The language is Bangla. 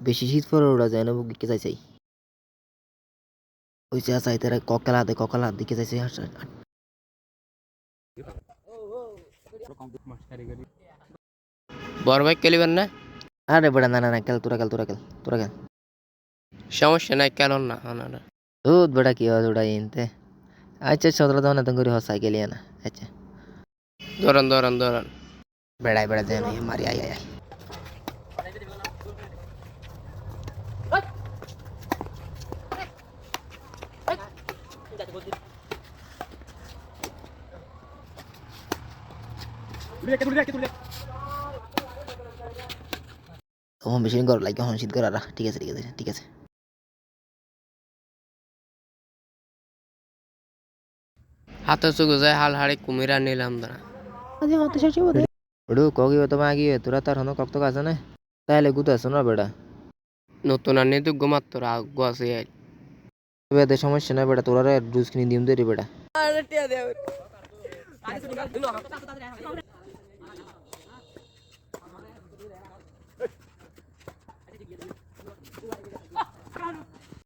বেশি শীত পরে ওরা যায় না বুকে চাইছাই ওই চা চাই তারা ককালা দিকে চাইছে বড় ভাই খেলিবেন না? আরে বেড়া না খেল তোরা খেল সমস্যা নাই, খেলুন না না। দুধ বেড়া কি হয় ওটা ইনতে আচ্ছা 17 না তুমি হসাই গেলি না আচ্ছা ধরেন। বেড়াই দেন মারি আয় আয় তখন বেশি গরম লাগে হন শীত করারা ঠিক আছে হাতে চুগো যায় হাল হাড়ে কুমিরা নিলাম না। ওডু কগি তো মাগি তোরা তার হনো কক্ত আছে না তাইলে গুতো আছে না বেড়া নতুন আর নেই তো গোমাত্র আগো আছে। বেদে সমস্যা না বেড়া তোরা জুস কিনে দিম দে বেড়া